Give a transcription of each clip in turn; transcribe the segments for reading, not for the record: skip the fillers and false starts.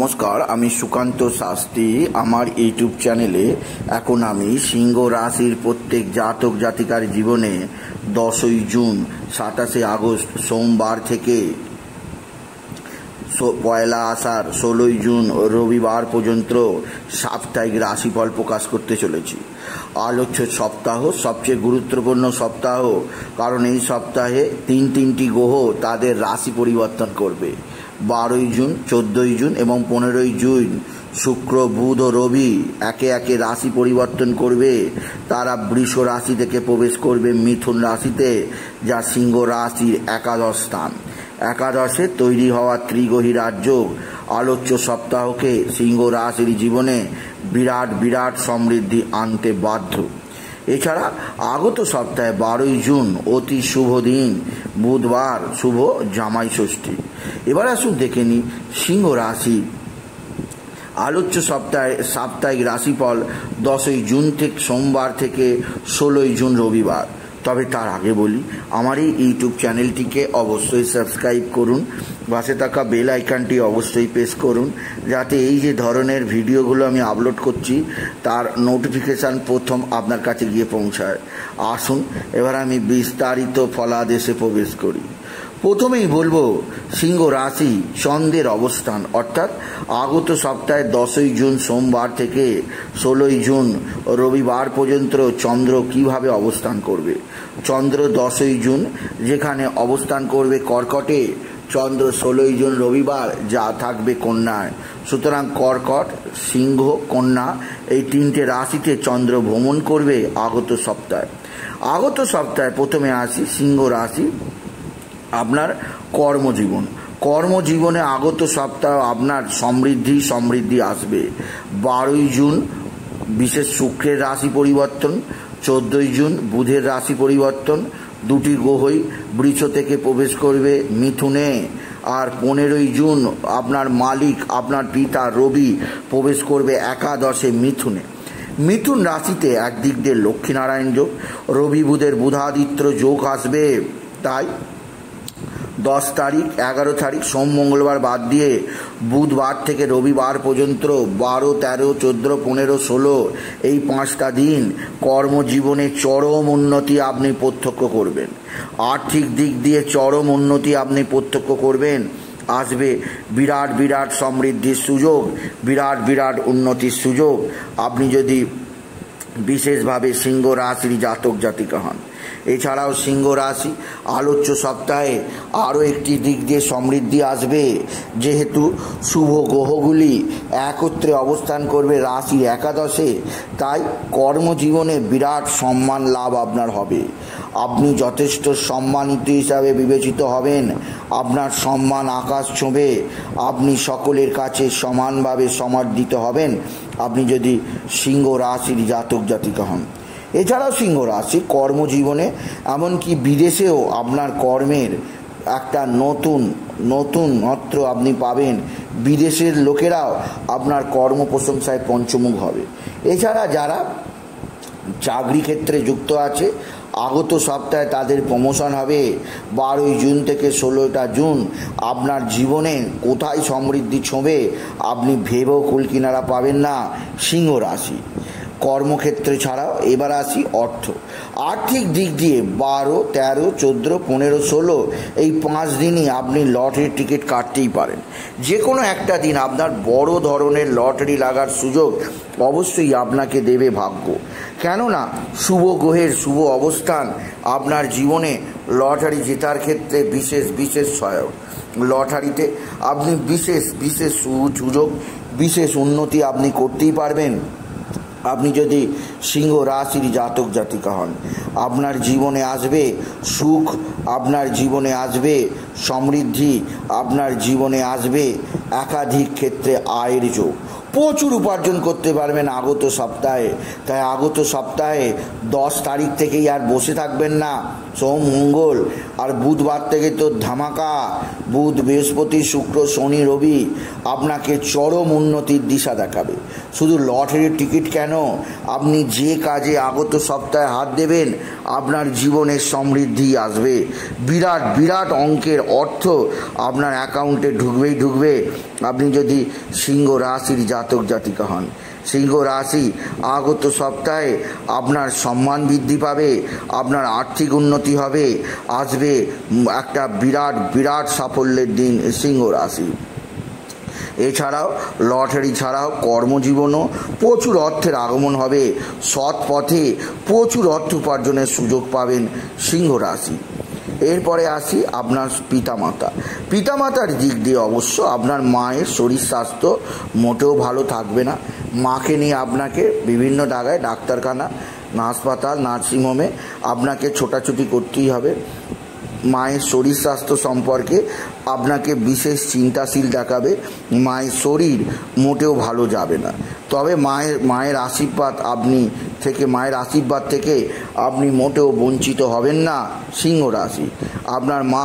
নমস্কার, আমি সুকান্ত শাস্ত্রী। আমার ইউটিউব চ্যানেলে এখন আমি সিংহ রাশির প্রত্যেক জাতক জাতিকার জীবনে 10ই জুন 27শে আগস্ট সোমবার থেকে 1 আষাঢ় 16ই জুন রবিবার পর্যন্ত সাপ্তাহিক রাশিফল প্রকাশ করতে চলেছি। আলোচ্য সপ্তাহ সবচেয়ে গুরুত্বপূর্ণ সপ্তাহ, কারণ এই সপ্তাহে তিনটি গ্রহ তাদের রাশি পরিবর্তন করবে। 12ই জুন, 14ই জুন এবং 15ই জুন শুক্র, বুধ ও রবি একে একে রাশি পরিবর্তন করবে। তারা বৃষ রাশি থেকে প্রবেশ করবে মিথুন রাশিতে, যা সিংহ রাশির একাদশ স্থান। একাদশে তৈরি হওয়া ত্রিগ্রহী রাজযোগ আলোচ্য সপ্তাহকে সিংহ রাশির জীবনে বিরাট সমৃদ্ধি আনতে বাধ্য। এছাড়া আগত সপ্তাহে 12ই জুন অতি শুভ দিন, বুধবার, শুভ জামাই ষষ্ঠী। এবার আসুন দেখে নিই সিংহ রাশি আলোচ্য সাপ্তাহিক রাশিফল 10ই জুন থেকে সোমবার থেকে 16ই জুন রবিবার। তবে তার আগে বলি, আমার এই ইউটিউব চ্যানেলটিকে অবশ্যই সাবস্ক্রাইব করুন, পাশে থাকা বেল আইকনটি অবশ্যই প্রেস করুন, যাতে এই যে ধরনের ভিডিওগুলো আমি আপলোড করছি তার নোটিফিকেশান প্রথম আপনার কাছে গিয়ে পৌঁছায়। আসুন এবার আমি বিস্তারিত ফলাদেশে প্রবেশ করি। প্রথমেই বলবো সিংহ রাশি চন্দ্রের অবস্থান, অর্থাৎ আগত সপ্তাহে 10ই জুন সোমবার থেকে 16ই জুন রবিবার পর্যন্ত চন্দ্র কিভাবে অবস্থান করবে। চন্দ্র 10ই জুন যেখানে অবস্থান করবে কর্কটে, চন্দ্র 16ই জুন রবিবার যা থাকবে কন্যায়। সুতরাং কর্কট, সিংহ, কন্যা এই তিনটে রাশিতে চন্দ্র ভ্রমণ করবে আগত সপ্তাহে। প্রথমে আসি সিংহ রাশি, আপনার কর্মজীবনে আগত সপ্তাহ আপনার সমৃদ্ধি আসবে। 12ই জুন বিশেষ শুক্রের রাশি পরিবর্তন, 14ই জুন বুধের রাশি পরিবর্তন, দুটি গ্রহই বৃষ থেকে প্রবেশ করবে মিথুনে। আর 15ই জুন আপনার মালিক, আপনার পিতা রবি প্রবেশ করবে একাদশে মিথুনে। মিথুন রাশিতে একদিক দিয়ে লক্ষ্মীনারায়ণ যোগ, রবি বুধের বুধাদিত্য যোগ আসবে। তাই 10 তারিখ, 11 তারিখ সোম মঙ্গলবার বাদ দিয়ে বুধবার থেকে রবিবার পর্যন্ত 12, 13, 14, 15, 16 এই 5টা দিন কর্মজীবনে চরম উন্নতি আপনি প্রত্যক্ষ করবেন। আর্থিক দিক দিয়ে চরম উন্নতি আপনি প্রত্যক্ষ করবেন। আসবে বিরাট সমৃদ্ধির সুযোগ, বিরাট উন্নতির সুযোগ, আপনি যদি বিশেষভাবে সিংহ রাশির জাতক জাতিকা হন। এছাড়াও সিংহ রাশি আলোচ্য সপ্তাহে আরও একটি দিক দিয়ে সমৃদ্ধি আসবে, যেহেতু শুভ গ্রহগুলি একত্রে অবস্থান করবে রাশির একাদশে। তাই কর্মজীবনে বিরাট সম্মান লাভ আপনার হবে। আপনি যথেষ্ট সম্মানিত হিসাবে বিবেচিত হবেন। আপনার সম্মান আকাশ ছোঁবে। আপনি সকলের কাছে সমানভাবে সমাদৃত হবেন আপনি যদি সিংহ রাশির জাতক জাতিকা হন। এছাড়াও সিংহ রাশি কর্মজীবনে এমনকি বিদেশেও আপনার কর্মের একটা নতুনত্ব আপনি পাবেন। বিদেশের লোকেরাও আপনার কর্ম প্রশংসায় পঞ্চমুখ হবে। এছাড়া যারা চাকরি ক্ষেত্রে যুক্ত আছে, আগত সপ্তাহে তাদের প্রমোশন হবে। 12ই জুন থেকে 16টা জুন আপনার জীবনে কোথায় সমৃদ্ধি ছোঁবে আপনি ভেবেও কুলকিনারা পাবেন না সিংহ রাশি। কর্মক্ষেত্রে ছাড়াও এবার আসি আর্থিক দিক দিয়ে 12, 13, 14, 15, 16 এই 5 দিনই আপনি লটারির টিকিট কাটতেই পারেন। যে কোনো একটা দিন আপনার বড় ধরনের লটারি লাগার সুযোগ অবশ্যই আপনাকে দেবে ভাগ্য। কেননা শুভ গ্রহের শুভ অবস্থান আপনার জীবনে লটারি জেতার ক্ষেত্রে বিশেষ সহায়ক। লটারিতে আপনি বিশেষ সুযোগ, বিশেষ উন্নতি আপনি করতেই পারবেন আপনি যদি সিংহ রাশির জাতক জাতিকা হন। আপনার জীবনে আসবে সুখ, আপনার জীবনে আসবে সমৃদ্ধি, আপনার জীবনে আসবে একাধিক ক্ষেত্রে আয়ের যোগ। প্রচুর উপার্জন করতে পারবেন আগত সপ্তাহে। তাই আগত সপ্তাহে 10 তারিখ থেকেই আর বসে থাকবেন না। সোম, মঙ্গল আর বুধবার থেকে তো ধামাকা। বুধ, বৃহস্পতি, শুক্র, শনি, রবি আপনাকে চরম উন্নতির দিশা দেখাবে। শুধু লটারির টিকিট কেন, আপনি যে কাজে আগত সপ্তাহে হাত দেবেন আপনার জীবনের সমৃদ্ধি আসবে। বিরাট অঙ্কের অর্থ আপনার অ্যাকাউন্টে ঢুকবে। আপনি যদি সিংহ রাশির জাতক জাতিকা হন, সিংহ রাশি আগত সপ্তাহে আপনার সম্মান বৃদ্ধি পাবে, আপনার আর্থিক উন্নতি হবে, আসবে একটা বিরাট সাফল্যের দিন সিংহ রাশি। এছাড়াও লটারি ছাড়াও কর্মজীবনও প্রচুর অর্থের আগমন হবে, সৎ পথে প্রচুর অর্থ উপার্জনের সুযোগ পাবেন সিংহ রাশি। এরপরে আসি আপনার পিতামাতার দিক দিয়ে অবশ্য আপনার মায়ের শরীর স্বাস্থ্য মোটেও ভালো থাকবে না। মাকে নিয়ে আপনাকে বিভিন্ন জায়গায় ডাক্তারখানা, হাসপাতাল, নার্সিংহোমে আপনাকে ছোটাছুটি করতেই হবে। মায়ের শরীর স্বাস্থ্য সম্পর্কে আপনাকে বিশেষ চিন্তাশীল দেখাবে। মায়ের শরীর মোটেও ভালো যাবে না। তবে মায়ের আশীর্বাদ থেকে আপনি মোটেও বঞ্চিত হবেন না সিংহ রাশি। আপনার মা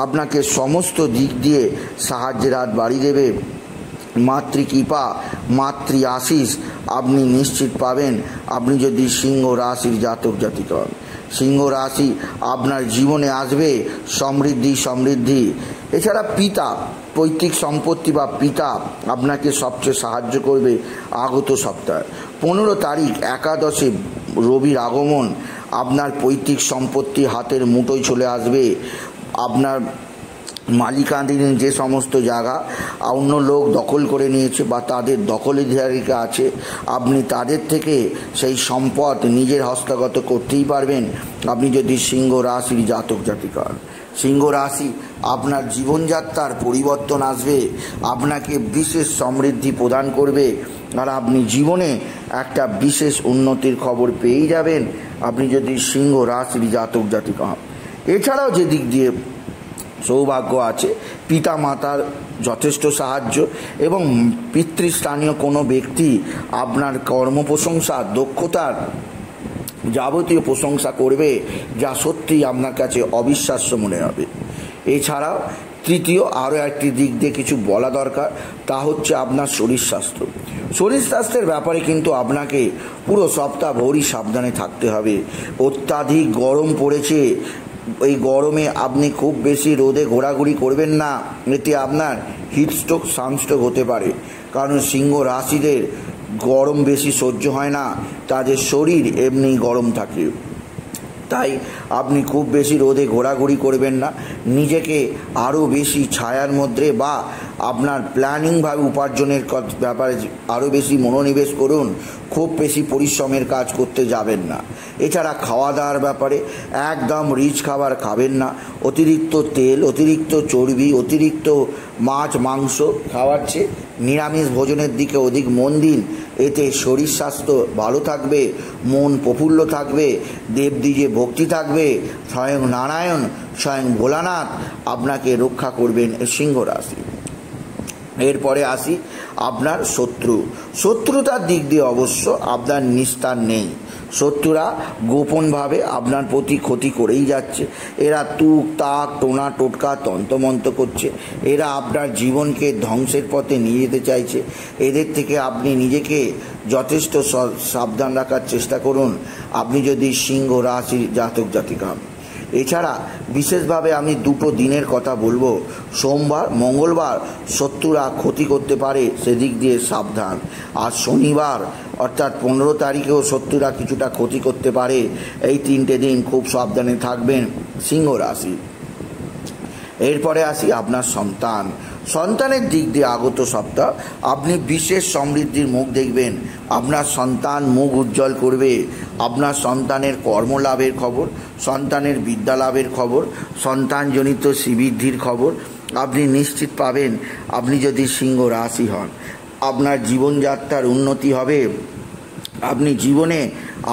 আপনাকে সমস্ত দিক দিয়ে সাহায্যের হাত বাড়িয়ে দেবে। মাতৃকৃপা, মাতৃ আশীষ আপনি নিশ্চিত পাবেন আপনি যদি সিংহ রাশির জাতক জাতিকা হন। সিংহ রাশি আপনার জীবনে আসবে সমৃদ্ধি। এছাড়া পৈতৃক সম্পত্তি বা পিতা আপনাকে সবচেয়ে সাহায্য করবে আগত সপ্তাহে। 15 তারিখ একাদশে রবির আগমন, আপনার পৈতৃক সম্পত্তি হাতের মুঠোয় চলে আসবে। আপনার মালিকানাধীন যে সমস্ত জায়গা অন্য লোক দখল করে নিয়েছে বা তাদের দখলদারিকা আছে, আপনি তাদের থেকে সেই সম্পদ নিজের হস্তগত করতেই পারবেন আপনি যদি সিংহ রাশির জাতক জাতিকা হন। সিংহ রাশি আপনার জীবনযাত্রার পরিবর্তন আসবে, আপনাকে বিশেষ সমৃদ্ধি প্রদান করবে, আর আপনি জীবনে একটা বিশেষ উন্নতির খবর পেয়ে যাবেন আপনি যদি সিংহ রাশির জাতক জাতিকা হন। এছাড়াও যে দিক দিয়ে সৌভাগ্য আছে, পিতা মাতার যথেষ্ট সাহায্য এবং পিতৃস্থানীয় কোনো ব্যক্তি আপনার কর্মপ্রশংসা, দক্ষতার যাবতীয় প্রশংসা করবে, যা সত্যিই আপনার কাছে অবিশ্বাস্য মনে হবে। এছাড়াও তৃতীয় আরও একটি দিক দিয়ে কিছু বলা দরকার, তা হচ্ছে আপনার শরীর স্বাস্থ্যের ব্যাপারে কিন্তু আপনাকে পুরো সপ্তাহ ভরই সাবধানে থাকতে হবে। অত্যাধিক গরম পড়েছে, এই গরমে আপনি খুব বেশি রোদে ঘোরাঘুরি করবেন না, এতে আপনার হিটস্ট্রোক, সানস্ট্রোক হতে পারে। কারণ সিংহ রাশিদের গরম বেশি সহ্য হয় না, তাদের শরীর এমনি গরম থাকে। তাই আপনি খুব বেশি রোদে ঘোরাঘুরি করবেন না, নিজেকে আরও বেশি ছায়ার মধ্যে বা আপনার প্ল্যানিংভাবে উপার্জনের ব্যাপারে আরও বেশি মনোনিবেশ করুন। খুব বেশি পরিশ্রমের কাজ করতে যাবেন না। এছাড়া খাওয়া দাওয়ার ব্যাপারে একদম রিচ খাবার খাবেন না। অতিরিক্ত তেল, অতিরিক্ত চর্বি, অতিরিক্ত মাছ মাংস খাওয়ার চেয়ে নিরামিষ ভোজনের দিকে অধিক মন দিন। এতে শরীর স্বাস্থ্য ভালো থাকবে, মন প্রফুল্ল থাকবে, দেবদ্বীজে ভক্তি থাকবে, স্বয়ং নারায়ণ, স্বয়ং ভোলানাথ আপনাকে রক্ষা করবেন সিংহ রাশি। এরপরে আসি আপনার শত্রুতার দিক দিয়ে অবশ্য আপনার নিস্তার নেই। শত্রুরা গোপনভাবে আপনার প্রতি ক্ষতি করেই যাচ্ছে। এরা তুক তাক, টোনা টোটকা, তন্ত্রমন্ত্র করছে। এরা আপনার জীবনকে ধ্বংসের পথে নিয়ে যেতে চাইছে। এদের থেকে আপনি নিজেকে যথেষ্ট সাবধান রাখার চেষ্টা করুন আপনি যদি সিংহ রাশির জাতক জাতিকা হন। এছাড়া বিশেষভাবে আমি দুটো দিনের কথা বলবো, সোমবার, মঙ্গলবার শত্রুরা ক্ষতি করতে পারে, সেদিক দিয়ে সাবধান। আর শনিবার অর্থাৎ 15 তারিখেও শত্রুরা কিছুটা ক্ষতি করতে পারে। এই 3টে দিন খুব সাবধানে থাকবেন সিংহ রাশি। এরপরে আসি আপনার সন্তানের দিক দিয়ে আগত সপ্তাহ আপনি বিশেষ সমৃদ্ধির মুখ দেখবেন। আপনার সন্তান মুখ উজ্জ্বল করবে। আপনার সন্তানের কর্মলাভের খবর, সন্তানের বিদ্যালাভের খবর, সন্তানজনিত শ্রীবৃদ্ধির খবর আপনি নিশ্চিত পাবেন আপনি যদি সিংহ রাশি হন। আপনার জীবনযাত্রার উন্নতি হবে, আপনি জীবনে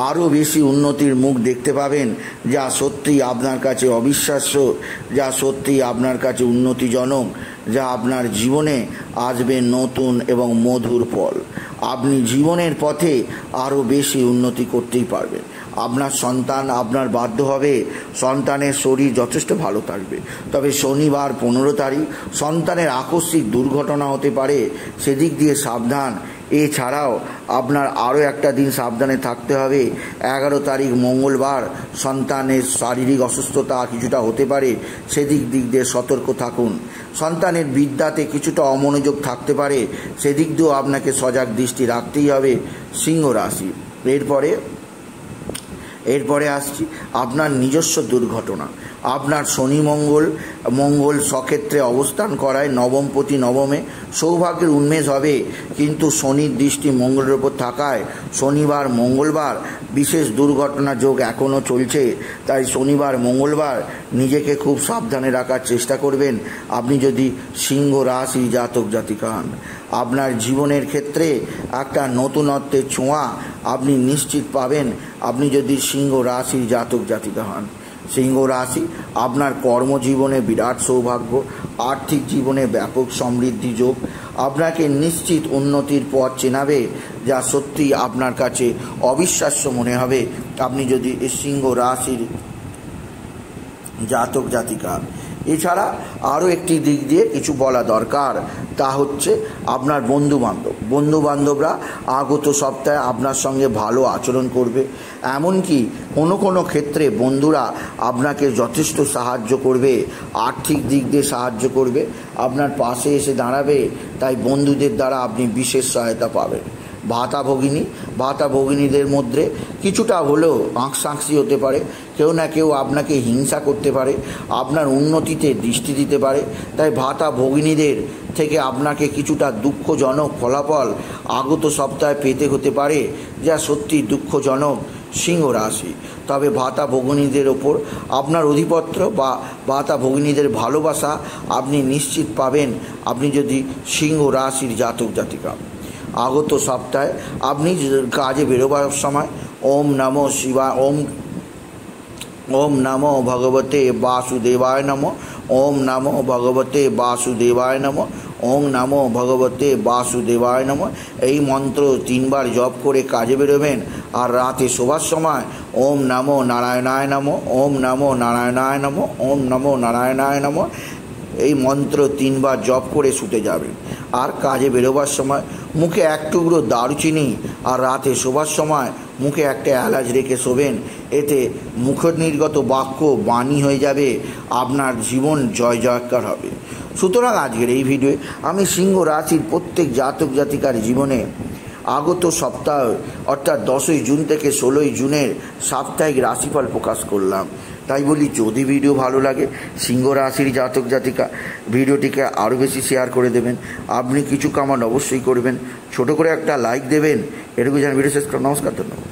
আরও বেশি উন্নতির মুখ দেখতে পাবেন, যা সত্যিই আপনার কাছে অবিশ্বাস্য, যা সত্যিই আপনার কাছে উন্নতিজনক, যা আপনার জীবনে আসবে নতুন এবং মধুর ফল। আপনি জীবনের পথে আরও বেশি উন্নতি করতেই পারবেন। আপনার সন্তান আপনার বাধ্য হবে, সন্তানের শরীর যথেষ্ট ভালো থাকবে। তবে শনিবার 15 তারিখ সন্তানের আকস্মিক দুর্ঘটনা হতে পারে, সেদিক দিয়ে সাবধান। এছাড়াও আপনার আরও একটা দিন সাবধানে থাকতে হবে। 11 তারিখ মঙ্গলবার সন্তানের শারীরিক অসুস্থতা কিছুটা হতে পারে, সেদিক দিয়ে সতর্ক থাকুন। সন্তানের বিদ্যাতে কিছুটা অমনোযোগ থাকতে পারে, সেদিক দিয়েও আপনাকে সজাগ দৃষ্টি রাখতেই হবে সিংহ রাশি। এরপরে আসছি আপনার নিজস্ব দুর্ঘটনা। আপনার শনি মঙ্গল সক্ষেত্রে অবস্থান করায় নবমপতি নবমে সৌভাগ্যের উন্মেষ হবে, কিন্তু শনির দৃষ্টি মঙ্গলের ওপর থাকায় শনিবার মঙ্গলবার বিশেষ দুর্ঘটনা যোগ এখনও চলছে। তাই শনিবার মঙ্গলবার নিজেকে খুব সাবধানে রাখার চেষ্টা করবেন আপনি যদি সিংহ রাশি জাতক জাতিকা হন। আপনার জীবনের ক্ষেত্রে একটা নতুনত্বের ছোঁয়া আপনি নিশ্চিত পাবেন আপনি যদি সিংহ রাশি জাতক জাতিকা হন। সিংহ রাশি আপনার কর্মজীবনে বিরাট সৌভাগ্য, আর্থিক জীবনে ব্যাপক সমৃদ্ধি যোগ আপনাকে নিশ্চিত উন্নতির পথ চেনাবে, যা সত্যি আপনার কাছে অবিশ্বাস্য মনে হবে আপনি যদি সিংহ রাশির জাতক জাতিকা। এছাড়া আরও একটি দিক দিয়ে কিছু বলা দরকার, তা হচ্ছে আপনার বন্ধুবান্ধবরা আগত সপ্তাহে আপনার সঙ্গে ভালো আচরণ করবে। এমনকি কোনো ক্ষেত্রে বন্ধুরা আপনাকে যথেষ্ট সাহায্য করবে, আর্থিক দিক দিয়ে সাহায্য করবে, আপনার পাশে এসে দাঁড়াবে। তাই বন্ধুদের দ্বারা আপনি বিশেষ সহায়তা পাবেন। ভাতা ভগিনীদের মধ্যে কিছুটা হলেও আঁকসাঁকসি হতে পারে, কেউ না কেউ আপনাকে হিংসা করতে পারে, আপনার উন্নতিতে দৃষ্টি দিতে পারে। তাই ভাতা ভগিনীদের থেকে আপনাকে কিছুটা দুঃখজনক ফলাফল আগত সপ্তাহে পেতে হতে পারে, যা সত্যি দুঃখজনক সিংহ রাশি। তবে ভাতা ভগিনীদের ওপর আপনার অধিপত্য বা ভাতা ভগিনীদের ভালোবাসা আপনি নিশ্চিত পাবেন আপনি যদি সিংহ রাশির জাতক জাতিকা। আগত সপ্তাহে আপনি কাজে বেরোবার সময় ওম নমো ভগবতে বাসুদেবায় নমঃ, ওম নমো ভগবতে বাসুদেবায় নমঃ, ওম নমো ভগবতে বাসুদেবায় নমঃ এই মন্ত্র 3 বার জপ করে কাজে বেরোবেন। আর রাতে শোবার সময় ওম নমো নারায়ণায় নমঃ, ওম নমো নারায়ণায় নমঃ, ওম নমো নারায়ণায় নমঃ এই মন্ত্র 3 বার জপ করে শুতে যাবেন। আর কাজে বেরোবার সময় মুখে 1 টুকরো দারুচিনি আর রাতে শোবার সময় মুখে একটা এলাচ রেখে শোবেন। এতে মুখ নির্গত বাক্য বাণী হয়ে যাবে, আপনার জীবন জয়কার হবে। সুতরাং আজকের এই ভিডিওয়ে আমি সিংহ রাশির প্রত্যেক জাতক জাতিকার জীবনে আগত সপ্তাহ অর্থাৎ 10ই জুন থেকে 16ই জুনের সাপ্তাহিক রাশিফল প্রকাশ করলাম। তাই বলি, যদি ভিডিও ভালো লাগে সিংহ রাশির জাতক জাতিকা ভিডিওটিকে আরও বেশি শেয়ার করে দেবেন। আপনি কিছু কমেন্ট অবশ্যই করবেন, ছোট করে একটা লাইক দেবেন। এটুকু জানি ভিডিও শেষ করলাম। নমস্কার, ধন্যবাদ।